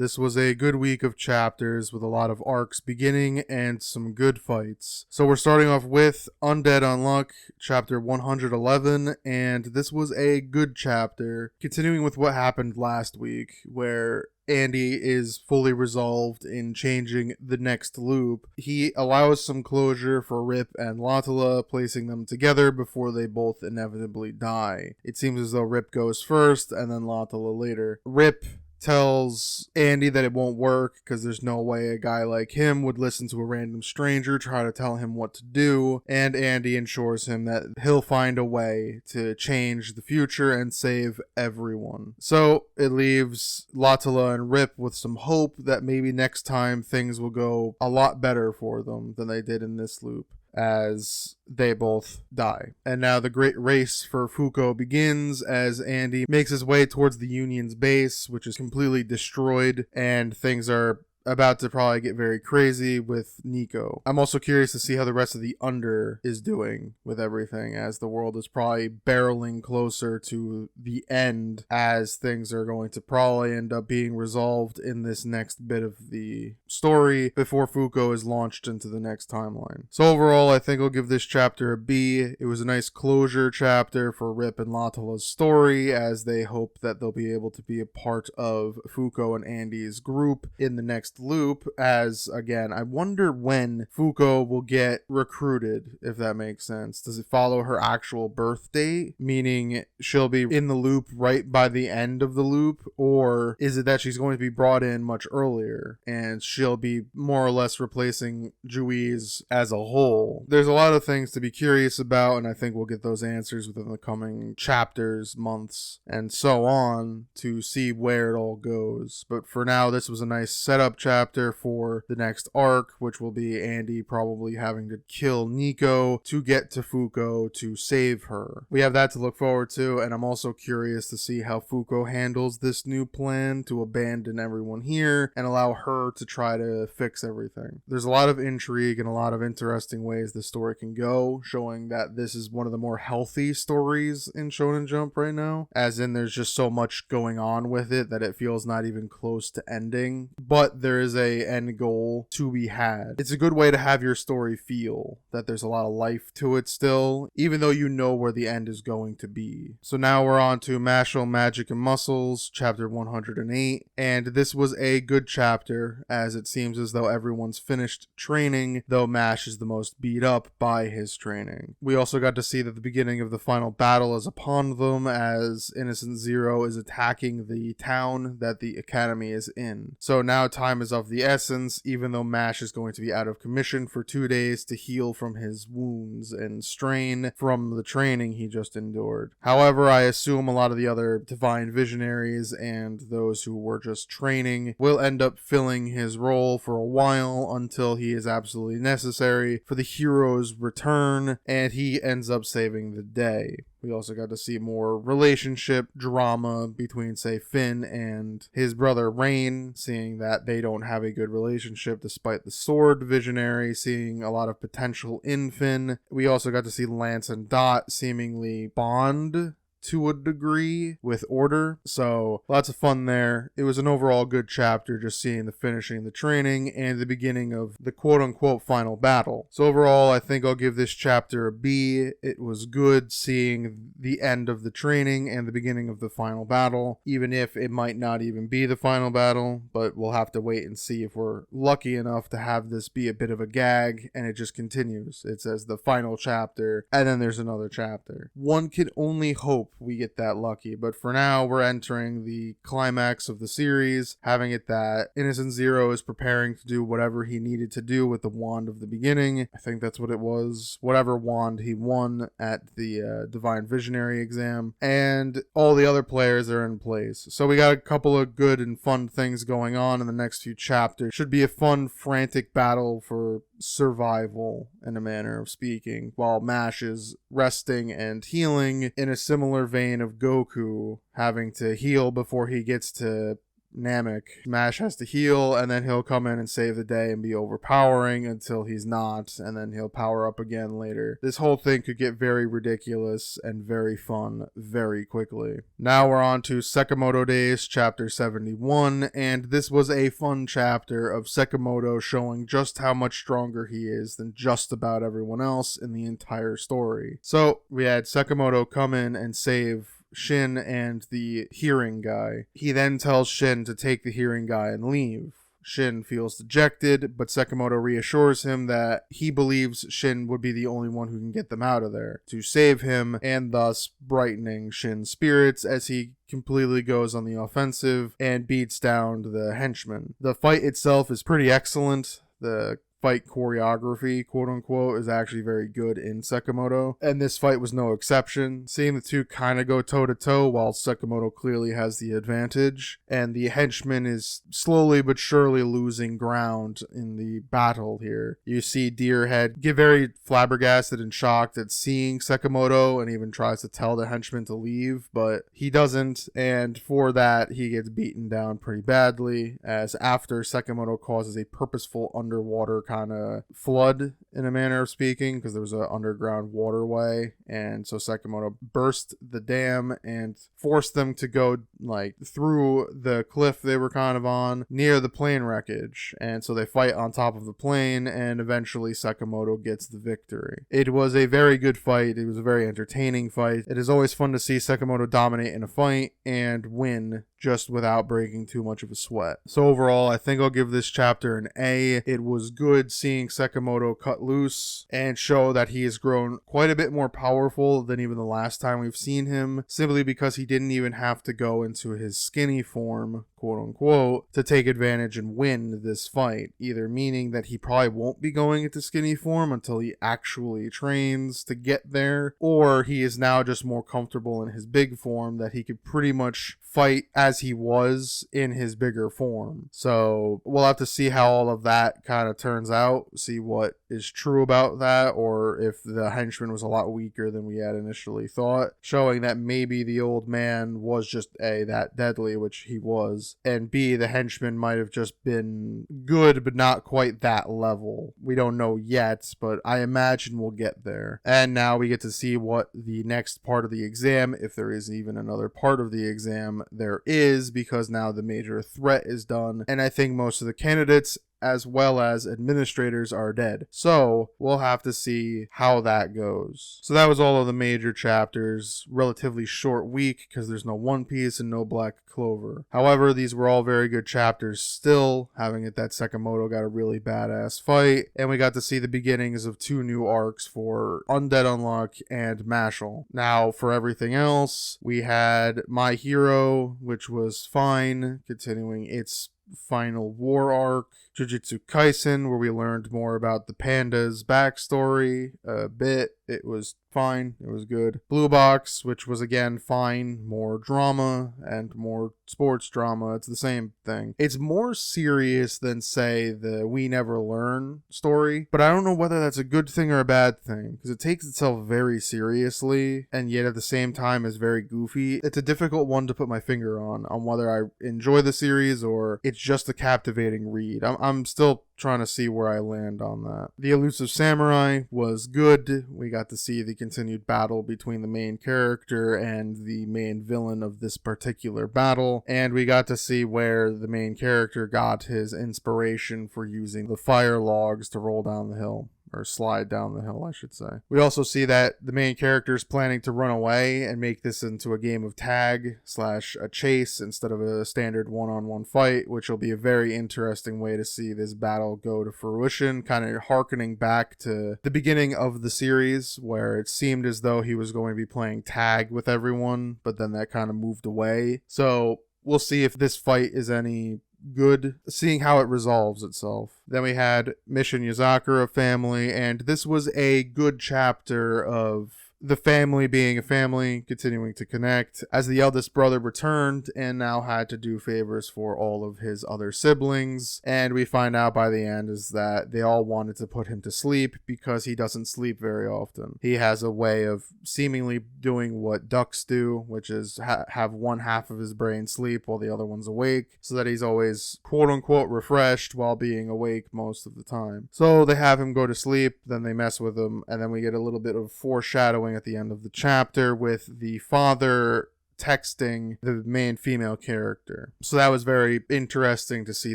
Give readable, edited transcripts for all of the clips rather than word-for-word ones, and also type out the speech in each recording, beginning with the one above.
This was a good week of chapters with a lot of arcs beginning and some good fights. So we're starting off with Undead Unluck, chapter 111, and this was a good chapter, continuing with what happened last week, where Andy is fully resolved in changing the next loop. He allows some closure for Rip and Latala, placing them together before they both inevitably die. It seems as though Rip goes first and then Latala later. Rip tells Andy that it won't work because there's no way a guy like him would listen to a random stranger try to tell him what to do, and Andy assures him that he'll find a way to change the future and save everyone. So it leaves Latala and Rip with some hope that maybe next time things will go a lot better for them than they did in this loop, as they both die. And now the great race for Fuko begins as Andy makes his way towards the Union's base, which is completely destroyed, and things are about to probably get very crazy with Nico. I'm also curious to see how the rest of the Under is doing with everything, as the world is probably barreling closer to the end, as things are going to probably end up being resolved in this next bit of the story before Fuko is launched into the next timeline. So overall, I think I'll give this chapter a B. It was a nice closure chapter for Rip and Latala's story, as they hope that they'll be able to be a part of Fuko and Andy's group in the next loop, as again, I wonder when Fuko will get recruited, if that makes sense. Does it follow her actual birth date, meaning she'll be in the loop right by the end of the loop, or is it that she's going to be brought in much earlier and she'll be more or less replacing Juiz as a whole? There's a lot of things to be curious about, and I think we'll get those answers within the coming chapters, months, and so on, to see where it all goes. But for now, this was a nice setup chapter for the next arc, which will be Andy probably having to kill Nico to get to Fuko to save her. We have that to look forward to, and I'm also curious to see how Fuko handles this new plan to abandon everyone here and allow her to try to fix everything. There's a lot of intrigue and a lot of interesting ways the story can go, showing that this is one of the more healthy stories in Shonen Jump right now, as in there's just so much going on with it that it feels not even close to ending, but there is a end goal to be had. It's a good way to have your story feel that there's a lot of life to it still, even though you know where the end is going to be. So now we're on to Mashle, Magic and Muscles, chapter 108, and this was a good chapter, as it seems as though everyone's finished training, though Mash is the most beat up by his training. We also got to see that the beginning of the final battle is upon them, as Innocent Zero is attacking the town that the academy is in. So now time is of the essence, even though Mash is going to be out of commission for 2 days to heal from his wounds and strain from the training he just endured. However, I assume a lot of the other divine visionaries and those who were just training will end up filling his role for a while until he is absolutely necessary for the hero's return and he ends up saving the day. We also got to see more relationship drama between, say, Finn and his brother Rain, seeing that they don't have a good relationship despite the sword visionary, seeing a lot of potential in Finn. We also got to see Lance and Dot seemingly bond to a degree with Order, so lots of fun there. It was an overall good chapter, just seeing the finishing the training and the beginning of the quote-unquote final battle. So overall, I think I'll give this chapter a B. It was good seeing the end of the training and the beginning of the final battle, even if it might not even be the final battle, but we'll have to wait and see if we're lucky enough to have this be a bit of a gag and it just continues. It says the final chapter and then there's another chapter. One can only hope we get that lucky, but for now we're entering the climax of the series, having it that Innocent Zero is preparing to do whatever he needed to do with the wand of the beginning. I think that's what it was, whatever wand he won at the Divine Visionary exam, and all the other players are in place. So we got a couple of good and fun things going on in the next few chapters. Should be a fun, frantic battle for survival, in a manner of speaking, while Mash is resting and healing in a similar vein of Goku having to heal before he gets to Namek. Mash has to heal, and then he'll come in and save the day and be overpowering until he's not, and then he'll power up again later. This whole thing could get very ridiculous and very fun very quickly. Now we're on to Sakamoto Days, chapter 71, and this was a fun chapter of Sakamoto showing just how much stronger he is than just about everyone else in the entire story. So we had Sakamoto come in and save Shin and the hearing guy. He then tells Shin to take the hearing guy and leave. Shin feels dejected, but Sakamoto reassures him that he believes Shin would be the only one who can get them out of there to save him, and thus brightening Shin's spirits as he completely goes on the offensive and beats down the henchman. The fight itself is pretty excellent. The fight choreography, quote unquote, is actually very good in Sakamoto, and this fight was no exception. Seeing the two kind of go toe to toe while Sakamoto clearly has the advantage, and the henchman is slowly but surely losing ground in the battle here. You see Deerhead get very flabbergasted and shocked at seeing Sakamoto and even tries to tell the henchman to leave, but he doesn't, and for that he gets beaten down pretty badly, as after Sakamoto causes a purposeful underwater kind of flood, in a manner of speaking, because there was an underground waterway, and so Sakamoto burst the dam and forced them to go like through the cliff they were kind of on near the plane wreckage, and so they fight on top of the plane, and eventually Sakamoto gets the victory. It was a very good fight. It was a very entertaining fight. It is always fun to see Sakamoto dominate in a fight and win just without breaking too much of a sweat. So overall, I think I'll give this chapter an A. It was good seeing Sakamoto cut loose and show that he has grown quite a bit more powerful than even the last time we've seen him, simply because he didn't even have to go into his skinny form, quote unquote, to take advantage and win this fight, either meaning that he probably won't be going into skinny form until he actually trains to get there, or he is now just more comfortable in his big form that he could pretty much fight as he was in his bigger form. So we'll have to see how all of that kind of turns out, see what is true about that, or if the henchman was a lot weaker than we had initially thought, showing that maybe the old man was just A, that deadly, which he was, and B, the henchman might have just been good but not quite that level. We don't know yet, but I imagine we'll get there. And now we get to see what the next part of the exam, if there is even another part of the exam, there is, because now the major threat is done, and I think most of the candidates as well as administrators are dead. So we'll have to see how that goes. So that was all of the major chapters. Relatively short week because there's no One Piece and no Black Clover. However, these were all very good chapters still, having it that Sakamoto got a really badass fight, and we got to see the beginnings of 2 new arcs for Undead Unluck and Mashle. Now, for everything else, we had My Hero, which was fine, continuing its final war arc. Jujutsu Kaisen, where we learned more about the panda's backstory a bit. It was fine. It was good. Blue Box, which was again fine. More drama and more sports drama. It's the same thing. It's more serious than, say, the We Never Learn story, but I don't know whether that's a good thing or a bad thing, because it takes itself very seriously and yet at the same time is very goofy. It's a difficult one to put my finger on whether I enjoy the series or it's just a captivating read. I'm still trying to see where I land on that. The Elusive Samurai was good. We got to see the continued battle between the main character and the main villain of this particular battle, and we got to see where the main character got his inspiration for using the fire logs to roll down the hill. Or slide down the hill, I should say. We also see that the main character is planning to run away and make this into a game of tag / a chase instead of a standard one-on-one fight, which will be a very interesting way to see this battle go to fruition, kind of harkening back to the beginning of the series where it seemed as though he was going to be playing tag with everyone, but then that kind of moved away. So we'll see if this fight is any good, seeing how it resolves itself. Then we had Mission Yuzakura Family, and this was a good chapter of the family being a family, continuing to connect, as the eldest brother returned and now had to do favors for all of his other siblings. And we find out by the end is that they all wanted to put him to sleep because he doesn't sleep very often. He has a way of seemingly doing what ducks do, which is have one half of his brain sleep while the other one's awake, so that he's always quote unquote refreshed while being awake most of the time. So they have him go to sleep, then they mess with him, and then we get a little bit of foreshadowing at the end of the chapter with the father texting the main female character. So that was very interesting to see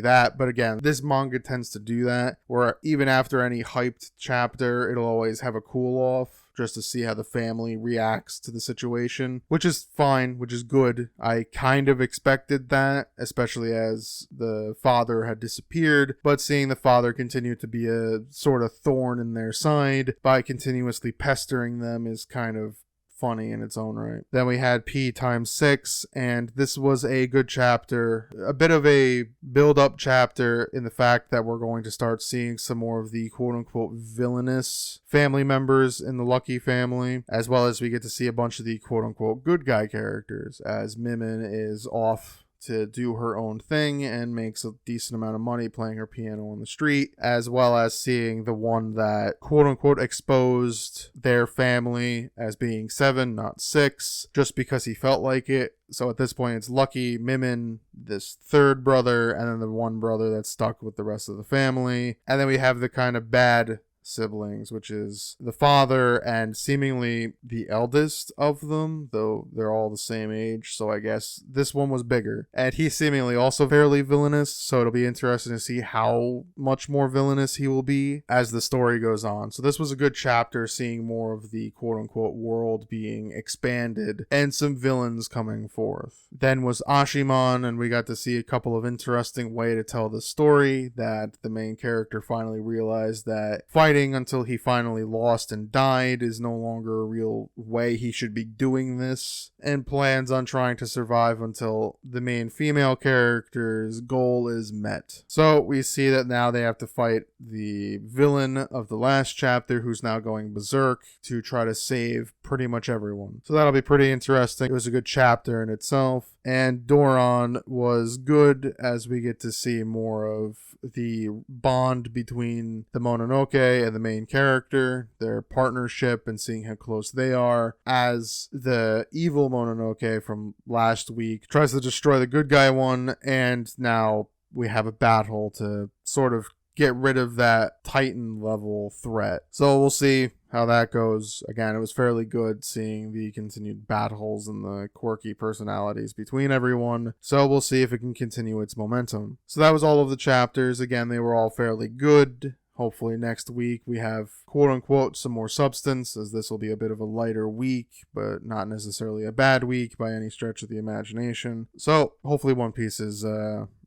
that. But again, this manga tends to do that, where even after any hyped chapter, it'll always have a cool off just to see how the family reacts to the situation, which is fine, which is good. I kind of expected that, especially as the father had disappeared, but seeing the father continue to be a sort of thorn in their side by continuously pestering them is kind of funny in its own right. Then we had P times 6, and this was a good chapter, a bit of a build-up chapter in the fact that we're going to start seeing some more of the quote-unquote villainous family members in the Lucky family, as well as we get to see a bunch of the quote-unquote good guy characters, as Mimin is off to do her own thing and makes a decent amount of money playing her piano on the street, as well as seeing the one that quote-unquote exposed their family as being 7, not 6, just because he felt like it. So at this point, it's Lucky, Mimin, this third brother, and then the one brother that's stuck with the rest of the family. And then we have the kind of bad siblings, which is the father and seemingly the eldest of them, though they're all the same age, so I guess this one was bigger. And he's seemingly also fairly villainous, so it'll be interesting to see how much more villainous he will be as the story goes on. So this was a good chapter, seeing more of the quote-unquote world being expanded and some villains coming forth. Then was Ashimon, and we got to see a couple of interesting way to tell the story, that the main character finally realized that fighting until he finally lost and died is no longer a real way he should be doing this, and plans on trying to survive until the main female character's goal is met. So we see that now they have to fight the villain of the last chapter, who's now going berserk to try to save pretty much everyone. So that'll be pretty interesting. It was a good chapter in itself. And Doron was good, as we get to see more of the bond between the Mononoke and the main character, their partnership, and seeing how close they are, as the evil Mononoke from last week tries to destroy the good guy one, and now we have a battle to sort of get rid of that Titan level threat. So we'll see how that goes. Again, it was fairly good seeing the continued battles and the quirky personalities between everyone. So we'll see if it can continue its momentum. So that was all of the chapters. Again, they were all fairly good. Hopefully next week we have quote-unquote some more substance, as this will be a bit of a lighter week, but not necessarily a bad week by any stretch of the imagination. So hopefully One Piece is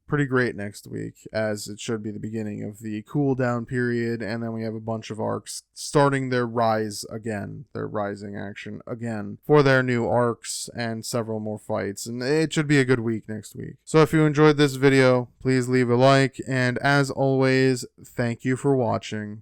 pretty great next week, as it should be the beginning of the cool down period, and then we have a bunch of arcs starting their rise again, their rising action again for their new arcs, and several more fights, and it should be a good week next week. So if you enjoyed this video, please leave a like, and as always, thank you for watching.